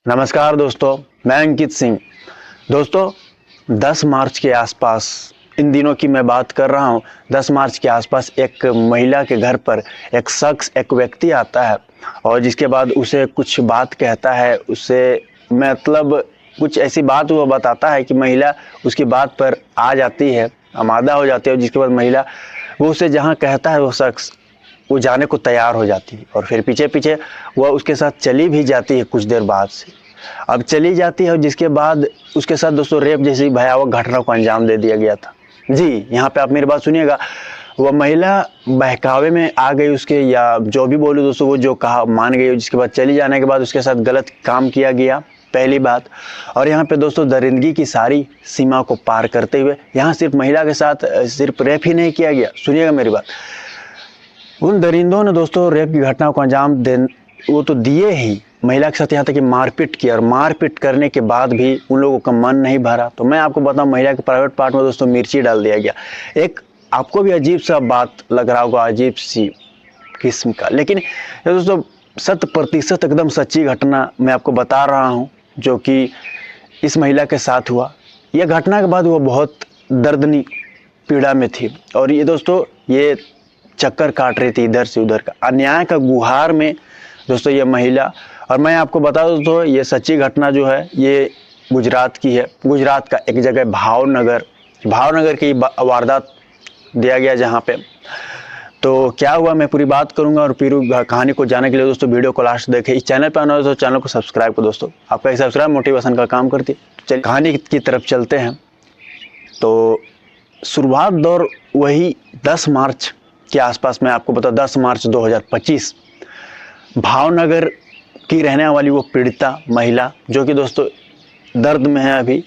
नमस्कार दोस्तों, मैं अंकित सिंह। दोस्तों 10 मार्च के आसपास, इन दिनों की मैं बात कर रहा हूं, 10 मार्च के आसपास एक महिला के घर पर एक शख्स, एक व्यक्ति आता है और जिसके बाद उसे कुछ बात कहता है। उससे मतलब कुछ ऐसी बात वो बताता है कि महिला उसकी बात पर आ जाती है, आमादा हो जाती है। और जिसके बाद महिला वो उसे जहाँ कहता है वो शख्स वो जाने को तैयार हो जाती है और फिर पीछे पीछे वह उसके साथ चली भी जाती है। कुछ देर बाद से अब चली जाती है और जिसके बाद उसके साथ दोस्तों रेप जैसी भयावह घटना को अंजाम दे दिया गया था। जी, यहाँ पे आप मेरी बात सुनिएगा। वह महिला बहकावे में आ गई उसके, या जो भी बोलूँ दोस्तों, वो जो कहा मान गई। जिसके बाद चली जाने के बाद उसके साथ गलत काम किया गया, पहली बात। और यहाँ पे दोस्तों दरिंदगी की सारी सीमा को पार करते हुए यहाँ सिर्फ महिला के साथ सिर्फ रेप ही नहीं किया गया। सुनिएगा मेरी बात, उन दरिंदों ने दोस्तों रेप की घटना को अंजाम वो तो दिए ही, महिला के साथ यहाँ तक कि मारपीट किया। और मारपीट करने के बाद भी उन लोगों का मन नहीं भरा। तो मैं आपको बताऊं, महिला के प्राइवेट पार्ट में दोस्तों मिर्ची डाल दिया गया। एक आपको भी अजीब सा बात लग रहा होगा, अजीब सी किस्म का, लेकिन ये दोस्तों 100% एकदम सच्ची घटना मैं आपको बता रहा हूँ, जो कि इस महिला के साथ हुआ। यह घटना के बाद वो बहुत दर्दनी पीड़ा में थी और ये दोस्तों ये चक्कर काट रही थी इधर से उधर का, अन्याय का गुहार में दोस्तों ये महिला। और मैं आपको बता दूं तो ये सच्ची घटना जो है ये गुजरात की है। गुजरात का एक जगह भावनगर की वारदात दिया गया जहाँ पे। तो क्या हुआ मैं पूरी बात करूंगा और पूरी कहानी को जानने के लिए दोस्तों वीडियो को लास्ट देखें। इस चैनल पर आना हो तो चैनल को सब्सक्राइब करो दोस्तों, आपका एक सब्सक्राइब मोटिवेशन का काम करती है। चलिए कहानी की तरफ चलते हैं। तो शुरुआत दौर वही 10 मार्च के आसपास, मैं आपको बता 10 मार्च 2025 भावनगर की रहने वाली वो पीड़िता महिला, जो कि दोस्तों दर्द में है अभी,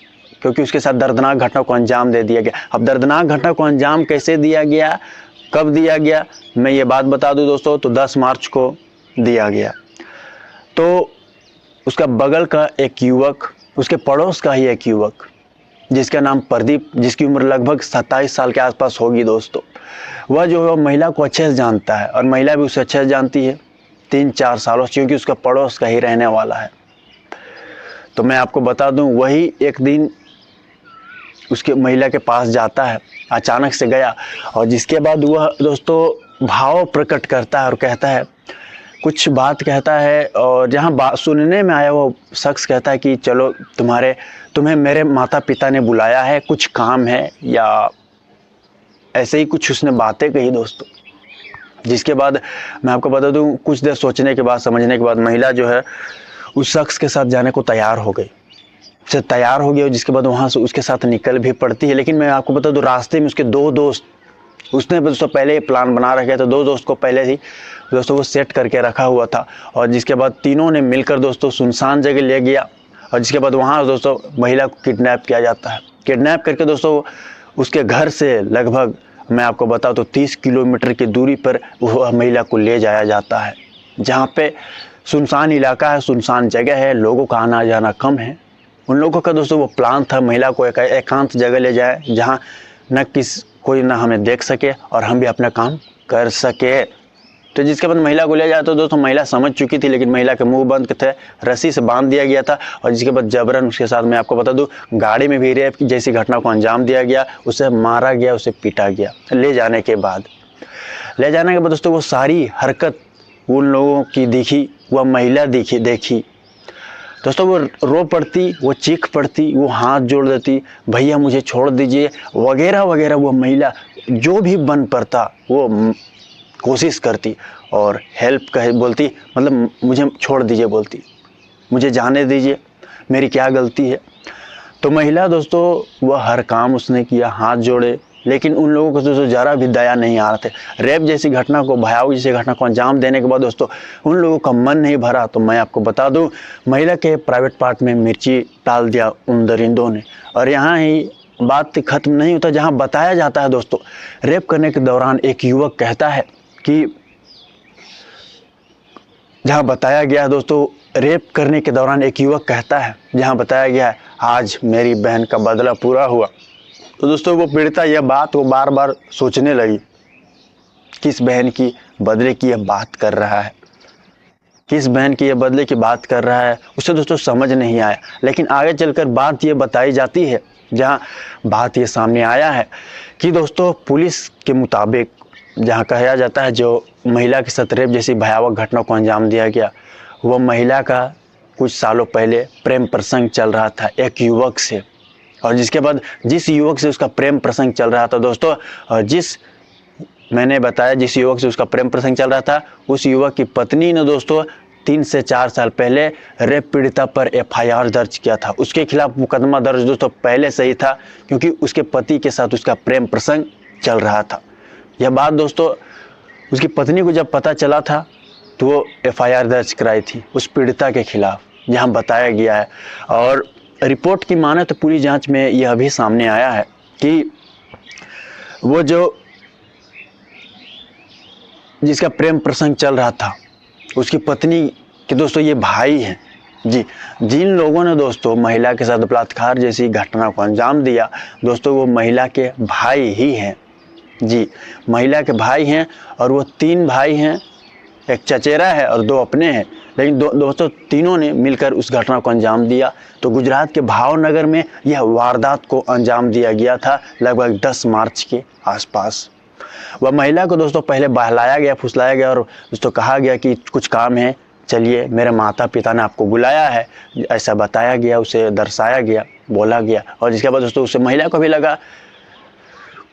क्योंकि उसके साथ दर्दनाक घटना को अंजाम दे दिया गया। अब दर्दनाक घटना को अंजाम कैसे दिया गया, कब दिया गया, मैं ये बात बता दूं दोस्तों। तो 10 मार्च को दिया गया। तो उसका बगल का एक युवक, उसके पड़ोस का ही एक युवक जिसका नाम प्रदीप, जिसकी उम्र लगभग 27 साल के आसपास होगी दोस्तों, वह जो है महिला को अच्छे से जानता है और महिला भी उसे अच्छे से जानती है 3-4 सालों से, क्योंकि उसका पड़ोस का ही रहने वाला है। तो मैं आपको बता दूं, वही एक दिन उसके महिला के पास जाता है, अचानक से गया और जिसके बाद वह दोस्तों भाव प्रकट करता है और कहता है, कुछ बात कहता है। और जहाँ बात सुनने में आया वो शख्स कहता है कि चलो तुम्हें मेरे माता पिता ने बुलाया है, कुछ काम है, या ऐसे ही कुछ उसने बातें कही दोस्तों। जिसके बाद मैं आपको बता दूं, कुछ देर सोचने के बाद, समझने के बाद महिला जो है उस शख्स के साथ जाने को तैयार हो गई, तैयार हो गई। और जिसके बाद वहाँ से उसके साथ निकल भी पड़ती है। लेकिन मैं आपको बता दूं, रास्ते में उसके 2 दोस्त, उसने दोस्तों पहले प्लान बना रखा था, 2 दोस्त को पहले ही दोस्तों वो सेट करके रखा हुआ था। और जिसके बाद तीनों ने मिलकर दोस्तों सुनसान जगह ले गया और जिसके बाद वहाँ दोस्तों महिला को किडनैप किया जाता है। किडनैप करके दोस्तों उसके घर से लगभग मैं आपको बताऊं तो 30 किलोमीटर की दूरी पर वह महिला को ले जाया जाता है, जहाँ पे सुनसान इलाका है, सुनसान जगह है, लोगों का आना जाना कम है। उन लोगों का दोस्तों वो प्लान था महिला को एक एकांत जगह ले जाए, जहाँ न कोई ना हमें देख सके और हम भी अपना काम कर सके। तो जिसके बाद महिला को ले जाए तो दोस्तों महिला समझ चुकी थी, लेकिन महिला के मुंह बंद थे, रस्सी से बांध दिया गया था। और जिसके बाद जबरन उसके साथ मैं आपको बता दूं, गाड़ी में भी रेप की जैसी घटना को अंजाम दिया गया, उसे मारा गया, उसे पीटा गया। ले जाने के बाद दोस्तों वो सारी हरकत उन लोगों की दिखी, वह महिला देखी दोस्तों, वो रो पड़ती, वो चीख पड़ती, वो हाथ जोड़ देती, भैया मुझे छोड़ दीजिए वगैरह वगैरह। वो महिला जो भी बन पड़ता वो कोशिश करती और हेल्प बोलती, मतलब मुझे छोड़ दीजिए बोलती, मुझे जाने दीजिए, मेरी क्या गलती है। तो महिला दोस्तों वह हर काम उसने किया, हाथ जोड़े, लेकिन उन लोगों को दोस्तों जरा भी दया नहीं आ रहे थे। रेप जैसी घटना को, भयावह जैसी घटना को अंजाम देने के बाद दोस्तों उन लोगों का मन नहीं भरा। तो मैं आपको बता दूं, महिला के प्राइवेट पार्ट में मिर्ची डाल दिया उन दरिंदों ने। और यहाँ ही बात खत्म नहीं होता, जहाँ बताया जाता है दोस्तों, रेप करने के दौरान एक युवक कहता है कि, जहाँ बताया गया है दोस्तों, रेप करने के दौरान एक युवक कहता है, जहाँ बताया गया है, आज मेरी बहन का बदला पूरा हुआ। तो दोस्तों वो पीड़िता यह बात वो बार बार सोचने लगी, किस बहन की बदले की यह बात कर रहा है। किस बहन की ये बदले की बात कर रहा है उसे दोस्तों समझ नहीं आया। लेकिन आगे चलकर बात ये बताई जाती है, जहाँ बात ये सामने आया है कि दोस्तों पुलिस के मुताबिक जहाँ कहा जाता है जो महिला के साथ रेप जैसी भयावह घटना को अंजाम दिया गया, वह महिला का कुछ सालों पहले प्रेम प्रसंग चल रहा था एक युवक से। और जिसके बाद जिस युवक से उसका प्रेम प्रसंग चल रहा था दोस्तों, मैंने बताया जिस युवक से उसका प्रेम प्रसंग चल रहा था, उस युवक की पत्नी ने दोस्तों 3 से 4 साल पहले रेप पीड़िता पर FIR दर्ज किया था। उसके खिलाफ मुकदमा दर्ज दोस्तों पहले से ही था, क्योंकि उसके पति के साथ उसका प्रेम प्रसंग चल रहा था। यह बात दोस्तों उसकी पत्नी को जब पता चला था तो वो FIR दर्ज कराई थी उस पीड़िता के खिलाफ, जहां बताया गया है। और रिपोर्ट की माने तो पूरी जांच में यह भी सामने आया है कि वो जो जिसका प्रेम प्रसंग चल रहा था उसकी पत्नी के दोस्तों ये भाई हैं जी। जिन लोगों ने दोस्तों महिला के साथ बलात्कार जैसी घटना को अंजाम दिया दोस्तों, वो महिला के भाई ही हैं जी, महिला के भाई हैं। और वो 3 भाई हैं, एक चचेरा है और 2 अपने हैं, लेकिन दोस्तों तीनों ने मिलकर उस घटना को अंजाम दिया। तो गुजरात के भावनगर में यह वारदात को अंजाम दिया गया था लगभग 10 मार्च के आसपास। वह महिला को दोस्तों पहले बहलाया गया, फुसलाया गया और दोस्तों कहा गया कि कुछ काम है, चलिए मेरे माता पिता ने आपको बुलाया है, ऐसा बताया गया, उसे दर्शाया गया, बोला गया। और जिसके बाद दोस्तों उसे महिला को भी लगा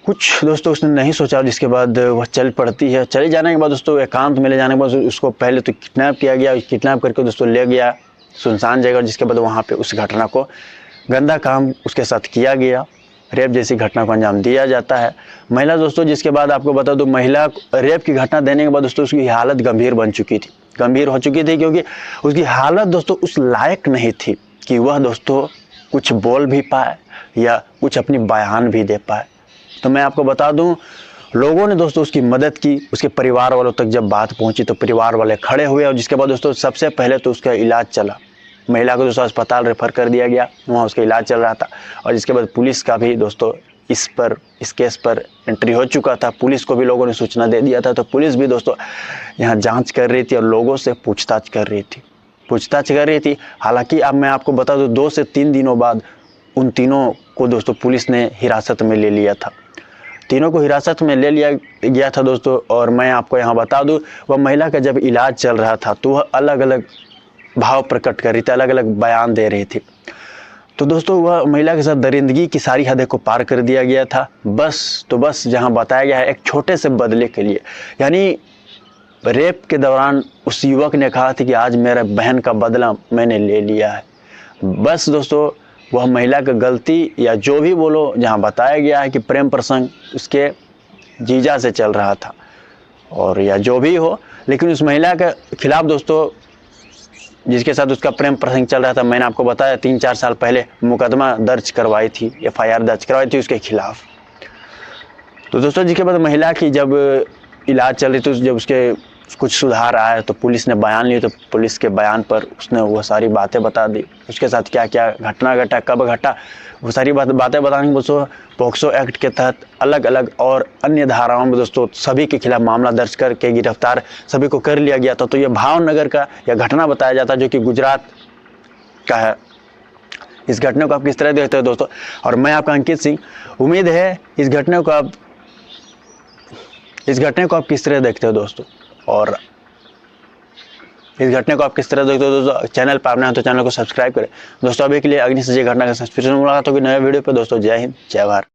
कुछ, दोस्तों उसने नहीं सोचा। जिसके बाद वह चल पड़ती है। चले जाने के बाद दोस्तों एकांत में ले जाने के बाद उसको पहले तो किडनैप किया गया, किडनैप करके दोस्तों ले गया सुनसान जगह। जिसके बाद वहाँ पे उस घटना को गंदा काम उसके साथ किया गया, रेप जैसी घटना को अंजाम दिया जाता है। महिला दोस्तों, जिसके बाद आपको बता दूं, महिला रेप की घटना देने के बाद दोस्तों उसकी हालत गंभीर बन चुकी थी, गंभीर हो चुकी थी, क्योंकि उसकी हालत दोस्तों उस लायक नहीं थी कि वह दोस्तों कुछ बोल भी पाए या कुछ अपनी बयान भी दे पाए। तो मैं आपको बता दूं, लोगों ने दोस्तों उसकी मदद की। उसके परिवार वालों तक जब बात पहुंची तो परिवार वाले खड़े हुए। और जिसके बाद दोस्तों सबसे पहले तो उसका इलाज चला, महिला को दोस्तों अस्पताल रेफर कर दिया गया, वहाँ उसका इलाज चल रहा था। और जिसके बाद पुलिस का भी दोस्तों इस केस पर एंट्री हो चुका था, पुलिस को भी लोगों ने सूचना दे दिया था। तो पुलिस भी दोस्तों यहाँ जांच कर रही थी और लोगों से पूछताछ कर रही थी। हालांकि अब मैं आपको बता दूं, 2 से 3 दिनों बाद उन तीनों को दोस्तों पुलिस ने हिरासत में ले लिया था। तीनों को हिरासत में ले लिया गया था दोस्तों। और मैं आपको यहाँ बता दूं, वह महिला का जब इलाज चल रहा था तो वह अलग अलग भाव प्रकट कर रही थी, अलग अलग बयान दे रही थी। तो दोस्तों वह महिला के साथ दरिंदगी की सारी हदें को पार कर दिया गया था। बस जहां बताया गया है एक छोटे से बदले के लिए, यानी रेप के दौरान उस युवक ने कहा था कि आज मेरा बहन का बदला मैंने ले लिया है। बस दोस्तों वह महिला की गलती या जो भी बोलो, जहां बताया गया है कि प्रेम प्रसंग उसके जीजा से चल रहा था और या जो भी हो, लेकिन उस महिला के खिलाफ दोस्तों जिसके साथ उसका प्रेम प्रसंग चल रहा था, मैंने आपको बताया 3-4 साल पहले मुकदमा दर्ज करवाई थी, FIR दर्ज करवाई थी उसके खिलाफ। तो दोस्तों जिसके बाद महिला की जब इलाज चल रही थी, जब उसके कुछ सुधार आया तो पुलिस ने बयान लिया। तो पुलिस के बयान पर उसने वो सारी बातें बता दी, उसके साथ क्या क्या घटना घटा, कब घटा, वो सारी बातें बताने के दोस्तों पोक्सो एक्ट के तहत अलग अलग और अन्य धाराओं में दोस्तों सभी के खिलाफ मामला दर्ज करके गिरफ्तार सभी को कर लिया गया था। तो ये भावनगर का यह घटना बताया जाता है जो कि गुजरात का है। इस घटना को आप किस तरह देखते हो दोस्तों? और मैं आपका अंकित सिंह, उम्मीद है इस घटना को आप किस तरह देखते हो दोस्तों? और इस घटना को आप किस तरह देखते हो दोस्तों? चैनल पर आपने तो चैनल को सब्सक्राइब करें दोस्तों। अभी के लिए अग्नि संजय घटना का सब्सक्रिप्शन मुलाकात होगी नए वीडियो पर दोस्तों। जय हिंद, जय भारत।